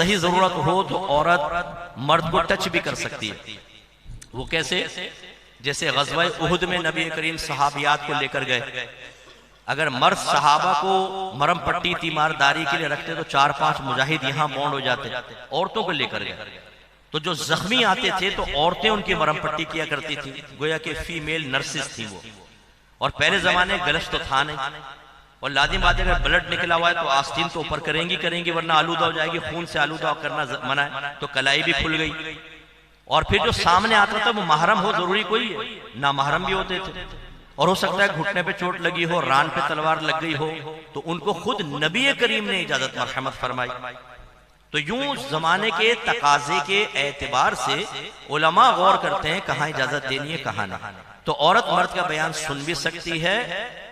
صحیح ضرورت ہو تو عورت مرد کو ٹچ بھی کر سکتی ہے۔ وہ کیسے؟ جیسے غزوہ احد میں نبی کریم صحابیات کو لے کر گئے، اگر مرد صحابہ کو مرم پٹی تیمارداری کے لیے رکھتے تو 4-5 مجاہد یہاں بونڈ ہو جاتے، عورتوں کو لے کر گئے تو جو زخمی آتے تھے تو عورتیں ان کی مرم پٹی کیا کرتی تھی، گویا کہ فیمیل نرسز تھی وہ۔ اور پہلے زمانے گلفز تو تھا نہیں، اور لازم بات ہے اگر بلڈ نکلا ہوا ہے تو آستین تو اوپر کریں گی ورنہ آلودہ ہو جائے گی، خون سے آلودہ کرنا منع ہے، تو کلائی بھی کھل گئی۔ اور پھر جو سامنے آتا تھا وہ محرم ہو، ضروری کوئی ہے، نامحرم بھی ہوتے تھے، اور ہو سکتا ہے گھٹنے پہ چوٹ لگی ہو، ران پہ تلوار لگ گئی ہو، تو ان کو خود نبی کریم نے اجازت مرحمت فرمائی۔ تو یوں زمانے کے تقاضے کے اعتبار سے علماء غور کرتے ہیں کہاں اجازت دینی ہے کہاں نہ۔ تو عورت مرد کا بیان سن بھی سکتی ہے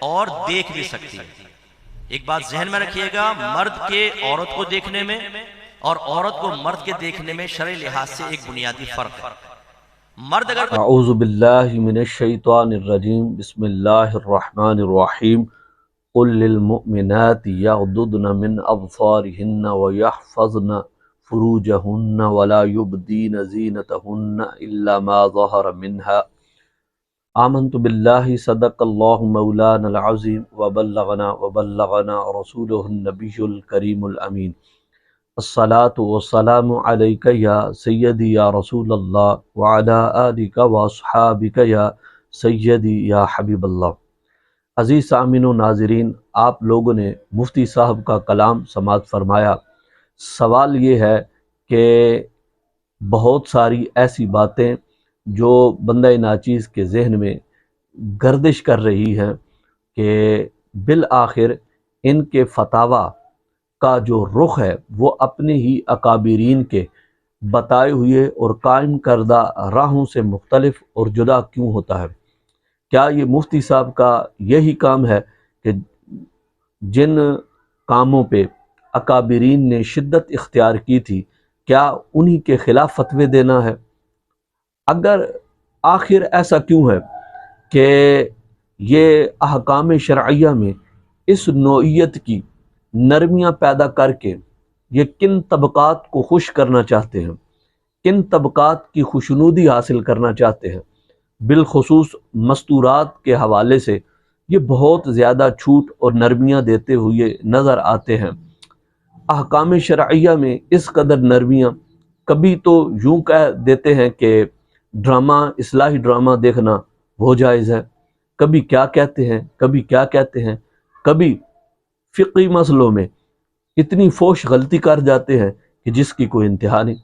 اور دیکھ بھی سکتی ہے۔ ایک بات ذہن میں رکھیے گا، مرد کے عورت کو دیکھنے میں اور عورت کو مرد کے دیکھنے میں شرعی لحاظ سے ایک بنیادی فرق ہے۔ مرد اگر اعوذ باللہ من الشیطان الرجیم، بسم اللہ الرحمن الرحیم، قل للمؤمنات یغضضن من ابصارهن ویحفظن فروجهن ولا يبدین زینتهن الا ما ظہر منها آمنت باللہ صدق اللہ مولانا العظیم وبلغنا رسولہ النبی الکریم الامین۔ الصلاة والسلام علیک یا سیدی یا رسول اللہ وعلی آلک واصحابک یا سیدی یا حبیب اللہ۔ عزیز سامعین و ناظرین، آپ لوگوں نے مفتی صاحب کا کلام سماعت فرمایا۔ سوال یہ ہے کہ بہت ساری ایسی باتیں جو بندہ ناچیز کے ذہن میں گردش کر رہی ہیں کہ بالآخر ان کے فتاوی کا جو رخ ہے وہ اپنے ہی اکابرین کے بتائے ہوئے اور قائم کردہ راہوں سے مختلف اور جدا کیوں ہوتا ہے؟ کیا یہ مفتی صاحب کا یہی کام ہے کہ جن کاموں پہ اکابرین نے شدت اختیار کی تھی کیا انہی کے خلاف فتوے دینا ہے؟ اگر آخر ایسا کیوں ہے کہ یہ احکام شرعیہ میں اس نوعیت کی نرمیاں پیدا کر کے یہ کن طبقات کو خوش کرنا چاہتے ہیں، کن طبقات کی خوشنودی حاصل کرنا چاہتے ہیں؟ بالخصوص مستورات کے حوالے سے یہ بہت زیادہ چھوٹ اور نرمیاں دیتے ہوئے نظر آتے ہیں۔ احکام شرعیہ میں اس قدر نرمیاں، کبھی تو یوں کہہ دیتے ہیں کہ ڈرامہ، اصلاحی ڈرامہ دیکھنا وہ جائز ہے، کبھی کیا کہتے ہیں، کبھی کیا کہتے ہیں، کبھی فقہی مسئلوں میں اتنی فوش غلطی کر جاتے ہیں کہ جس کی کوئی انتہا نہیں۔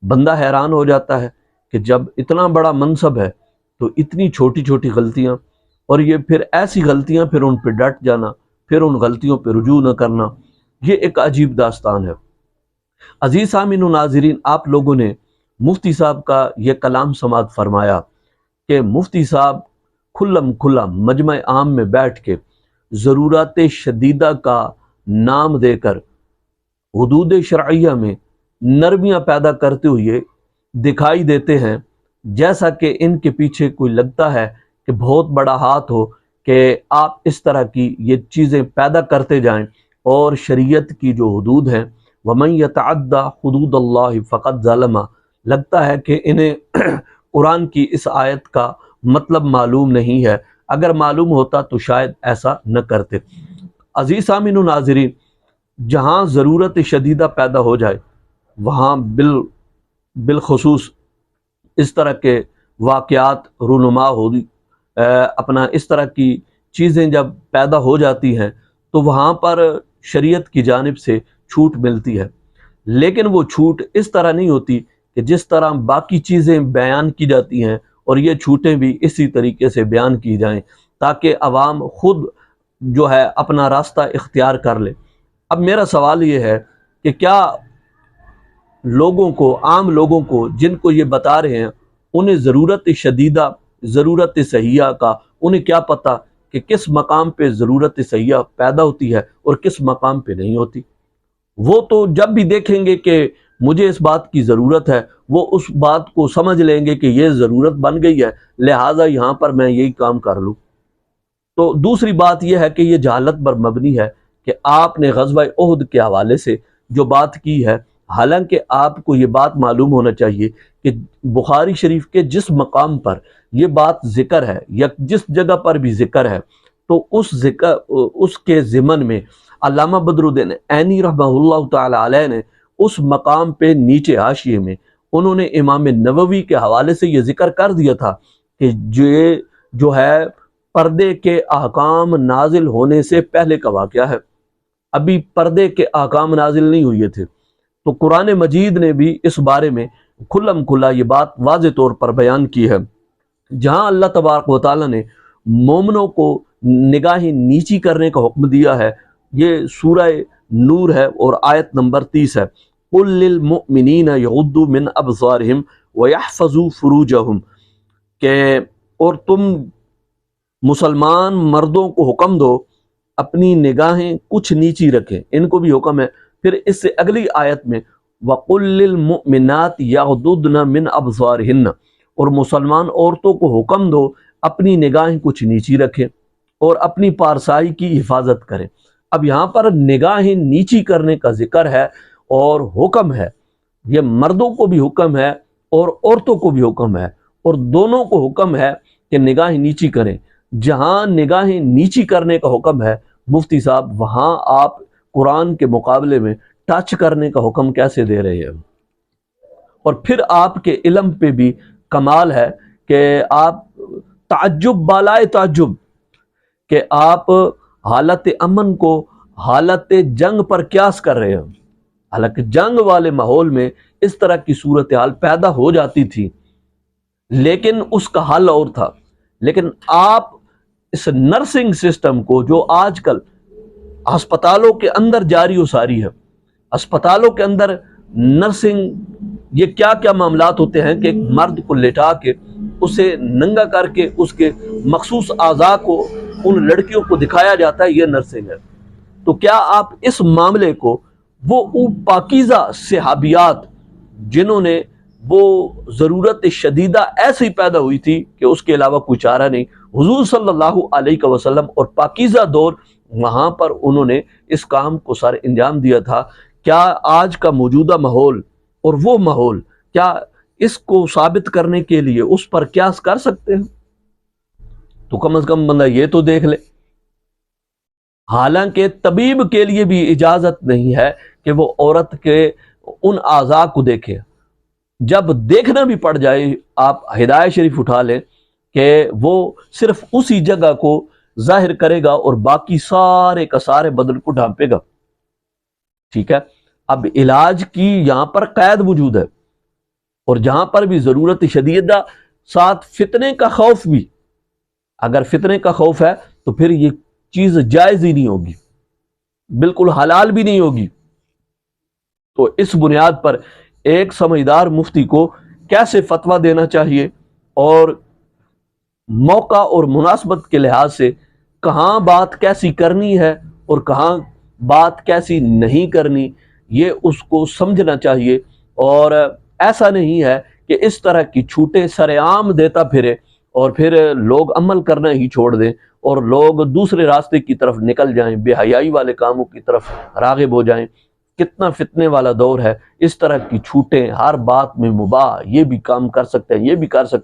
بندہ حیران ہو جاتا ہے کہ جب اتنا بڑا منصب ہے تو اتنی چھوٹی چھوٹی غلطیاں، اور یہ پھر ایسی غلطیاں پھر ان پہ ڈٹ جانا، پھر ان غلطیوں پہ رجوع نہ کرنا، یہ ایک عجیب داستان ہے۔ عزیز سامعین و ناظرین، آپ لوگوں نے مفتی صاحب کا یہ کلام سماعت فرمایا کہ مفتی صاحب کھلم کھلا مجمع عام میں بیٹھ کے ضرورت شدیدہ کا نام دے کر حدود شرعیہ میں نرمیاں پیدا کرتے ہوئے دکھائی دیتے ہیں، جیسا کہ ان کے پیچھے کوئی لگتا ہے کہ بہت بڑا ہاتھ ہو کہ آپ اس طرح کی یہ چیزیں پیدا کرتے جائیں، اور شریعت کی جو حدود ہیں وَمَن يَتَعَدَّ حُدُودَ اللَّهِ فَقَدْ ظَلَمَ، لگتا ہے کہ انہیں قرآن کی اس آیت کا مطلب معلوم نہیں ہے، اگر معلوم ہوتا تو شاید ایسا نہ کرتے۔ عزیز سامعین و ناظرین، جہاں ضرورت شدیدہ پیدا ہو جائے وہاں بالخصوص اس طرح کے واقعات رونما ہو اپنا اس طرح کی چیزیں جب پیدا ہو جاتی ہیں تو وہاں پر شریعت کی جانب سے چھوٹ ملتی ہے، لیکن وہ چھوٹ اس طرح نہیں ہوتی کہ جس طرح باقی چیزیں بیان کی جاتی ہیں، اور یہ چھوٹیں بھی اسی طریقے سے بیان کی جائیں تاکہ عوام خود جو ہے اپنا راستہ اختیار کر لے۔ اب میرا سوال یہ ہے کہ کیا لوگوں کو، عام لوگوں کو جن کو یہ بتا رہے ہیں، انہیں ضرورت شدیدہ، ضرورت صحیحہ کا انہیں کیا پتہ کہ کس مقام پہ ضرورت صحیحہ پیدا ہوتی ہے اور کس مقام پہ نہیں ہوتی؟ وہ تو جب بھی دیکھیں گے کہ مجھے اس بات کی ضرورت ہے، وہ اس بات کو سمجھ لیں گے کہ یہ ضرورت بن گئی ہے، لہٰذا یہاں پر میں یہی کام کر لوں۔ تو دوسری بات یہ ہے کہ یہ جہالت پر مبنی ہے کہ آپ نے غزوہ احد کے حوالے سے جو بات کی ہے، حالانکہ آپ کو یہ بات معلوم ہونا چاہیے کہ بخاری شریف کے جس مقام پر یہ بات ذکر ہے یا جس جگہ پر بھی ذکر ہے تو اس کے ضمن میں علامہ بدر الدین عینی رحمہ اللہ تعالی علیہ نے اس مقام پہ نیچے حاشیے میں انہوں نے امام نووی کے حوالے سے یہ ذکر کر دیا تھا کہ یہ جو ہے پردے کے احکام نازل ہونے سے پہلے کا واقعہ ہے، ابھی پردے کے احکام نازل نہیں ہوئے تھے۔ تو قرآن مجید نے بھی اس بارے میں کھلم کھلا یہ بات واضح طور پر بیان کی ہے، جہاں اللہ تبارک و تعالیٰ نے مومنوں کو نگاہیں نیچی کرنے کا حکم دیا ہے۔ یہ سورہ نور ہے اور آیت نمبر 30 ہے، قُل لِّلْمُؤْمِنِينَ يَغُضُّوا مِنْ أَبْصَارِهِمْ وَيَحْفَظُوا فُرُوجَهُمْ، کہ اور تم مسلمان مردوں کو حکم دو اپنی نگاہیں کچھ نیچی رکھیں، ان کو بھی حکم ہے۔ پھر اس سے اگلی آیت میں وَقُل لِّلْمُؤْمِنَاتِ يَغْضُضْنَ مِنْ أَبْصَارِهِنَّ، اور مسلمان عورتوں کو حکم دو اپنی نگاہیں کچھ نیچی رکھیں اور اپنی پارسائی کی حفاظت کریں۔ اب یہاں پر نگاہیں نیچی کرنے کا ذکر ہے اور حکم ہے، یہ مردوں کو بھی حکم ہے اور عورتوں کو بھی حکم ہے، اور دونوں کو حکم ہے کہ نگاہیں نیچی کریں۔ جہاں نگاہیں نیچی کرنے کا حکم ہے مفتی صاحب، وہاں آپ قرآن کے مقابلے میں ٹچ کرنے کا حکم کیسے دے رہے ہیں؟ اور پھر آپ کے علم پہ بھی کمال ہے کہ آپ تعجب بالائے تعجب کہ آپ حالت امن کو حالت جنگ پر قیاس کر رہے ہیں، حالانکہ جنگ والے ماحول میں اس طرح کی صورتحال پیدا ہو جاتی تھی لیکن اس کا حل اور تھا۔ لیکن آپ اس نرسنگ سسٹم کو جو آج کل ہسپتالوں کے اندر جاری و ساری ہے، ہسپتالوں کے اندر نرسنگ، یہ کیا کیا معاملات ہوتے ہیں کہ ایک مرد کو لٹا کے اسے ننگا کر کے اس کے مخصوص اعضاء کو ان لڑکیوں کو دکھایا جاتا ہے، یہ نرسنگ ہے۔ تو کیا آپ اس معاملے کو وہ پاکیزہ صحابیات جنہوں نے وہ ضرورت شدیدہ ایسی پیدا ہوئی تھی کہ اس کے علاوہ کوئی چارہ نہیں، حضور صلی اللہ علیہ وسلم اور پاکیزہ دور، وہاں پر انہوں نے اس کام کو سارے انجام دیا تھا، کیا آج کا موجودہ ماحول اور وہ ماحول کیا اس کو ثابت کرنے کے لیے اس پر قیاس کر سکتے ہیں؟ تو کم از کم بندہ یہ تو دیکھ لے۔ حالانکہ طبیب کے لیے بھی اجازت نہیں ہے کہ وہ عورت کے ان اعضاء کو دیکھے، جب دیکھنا بھی پڑ جائے آپ ہدایت شریف اٹھا لیں کہ وہ صرف اسی جگہ کو ظاہر کرے گا اور باقی سارے کا سارے بدن کو ڈھانپے گا، ٹھیک ہے۔ اب علاج کی یہاں پر قید موجود ہے، اور جہاں پر بھی ضرورت شدیدہ ساتھ فتنے کا خوف بھی، اگر فتنے کا خوف ہے تو پھر یہ چیز جائز ہی نہیں ہوگی، بالکل حلال بھی نہیں ہوگی۔ تو اس بنیاد پر ایک سمجھدار مفتی کو کیسے فتویٰ دینا چاہیے اور موقع اور مناسبت کے لحاظ سے کہاں بات کیسی کرنی ہے اور کہاں بات کیسی نہیں کرنی، یہ اس کو سمجھنا چاہیے۔ اور ایسا نہیں ہے کہ اس طرح کی چھوٹیں سر عام دیتا پھرے اور پھر لوگ عمل کرنا ہی چھوڑ دیں اور لوگ دوسرے راستے کی طرف نکل جائیں، بے حیائی والے کاموں کی طرف راغب ہو جائیں۔ کتنا فتنے والا دور ہے، اس طرح کی چھوٹیں ہر بات میں مباح، یہ بھی کام کر سکتے ہیں، یہ بھی کر سکتے ہیں۔